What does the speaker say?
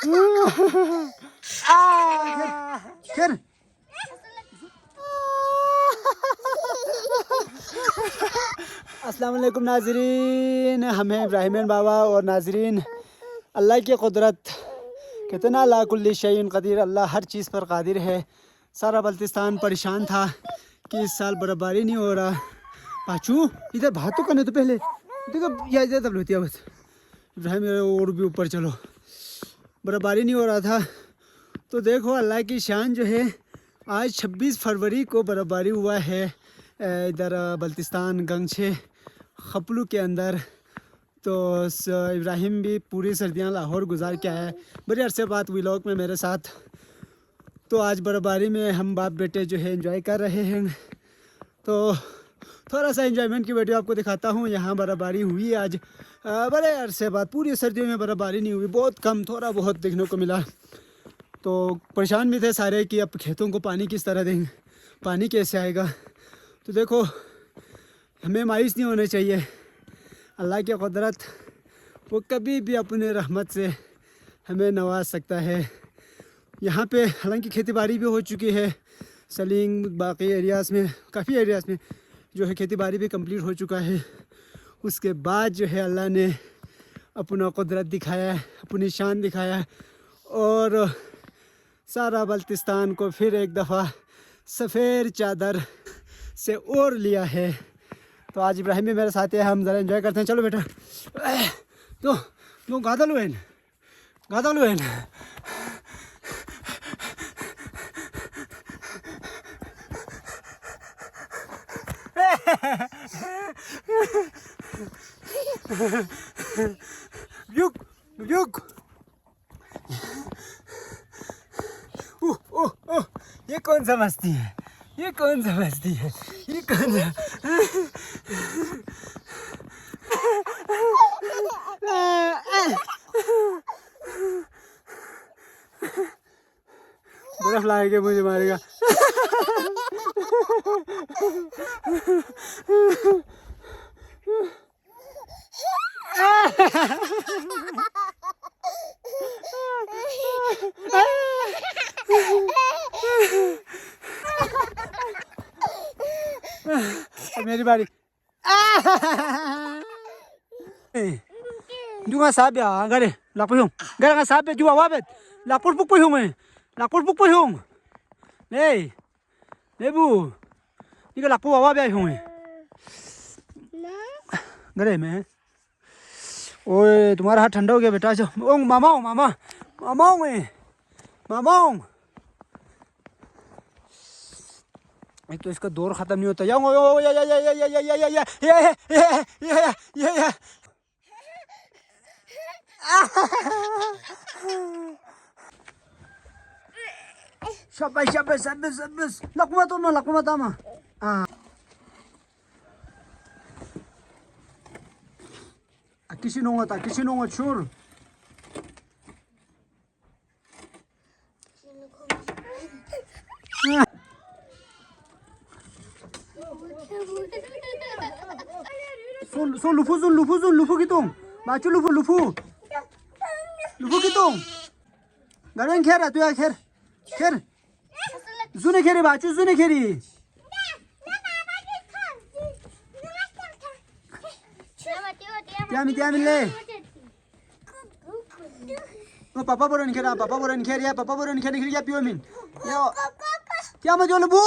खैर अस्सलाम वालेकुम नाजरीन, हमें इब्राहिम बाबा और नाजरीन, अल्लाह की कुदरत कितना ला कुल्ली शैइन कदीर, अल्लाह हर चीज़ पर कादिर है। सारा बल्तिस्तान परेशान था कि इस साल बर्फबारी नहीं हो रहा। पाचू इधर बात तो करने तो पहले देखो, या इधर तब होती है बस। इब्राहिम और भी ऊपर चलो, बर्फबारी नहीं हो रहा था तो देखो अल्लाह की शान जो है। आज 26 फरवरी को बर्फबारी हुआ है इधर बल्तिस्तान गंगशे खपलू के अंदर। तो इब्राहिम भी पूरी सर्दियां लाहौर गुजार के आया है, बड़े अरसे बाद व्लॉग में मेरे साथ। तो आज बर्फबारी में हम बाप बेटे जो है एंजॉय कर रहे हैं। तो थोड़ा सा एंजॉयमेंट की वीडियो आपको दिखाता हूँ। यहाँ बर्फबारी हुई आज बड़े अरसे बाद, पूरी सर्दियों में बर्फबारी नहीं हुई, बहुत कम थोड़ा बहुत देखने को मिला। तो परेशान भी थे सारे कि अब खेतों को पानी किस तरह देंगे, पानी कैसे आएगा। तो देखो हमें मायूस नहीं होना चाहिए, अल्लाह की कुदरत वो कभी भी अपने रहमत से हमें नवाज सकता है। यहाँ पे हालांकि खेती बाड़ी भी हो चुकी है, सलींग बाकी एरियाज़ में, काफ़ी एरियाज़ में जो है खेती बाड़ी भी कंप्लीट हो चुका है। उसके बाद जो है अल्लाह ने अपना कुदरत दिखाया है, अपनी शान दिखाया है और सारा बल्तिस्तान को फिर एक दफ़ा सफ़ेद चादर से ओढ़ लिया है। तो आज इब्राहिम भी मेरे साथ है, हम ज़रा एंजॉय करते हैं। चलो बेटा, तो गादलू है Yuk, yuk. ये कौन सा मस्ती है, ये कौन सा मस्ती है, ये कौन सा बर्फ लाएगा मुझे मारेगा। मेरी बारी। juga sabi ah gare lapor hong gare nga sabi juga wabet lapor pukpoy hong lapor pukpoy hong hey nebu iga lapor wabe hong गरे में। ओए तुम्हारा हाथ ठंडा हो गया बेटा। जो ओंग मामा मामा मामा मामा एक तो इसका दौर खत्म नहीं होता। या या या या या या या या या या या या शाबाश शाबाश शाबाश शाबाश लकवा तो ना लकवा तामा किसी नोंगा चोर so lufu kitong bacu lufu kitong gareng khera tu ya kher zune kheri bacu zune kheri tiami le o papa boran khera ya papa boran kheri ya pio min ya tiama jo lubu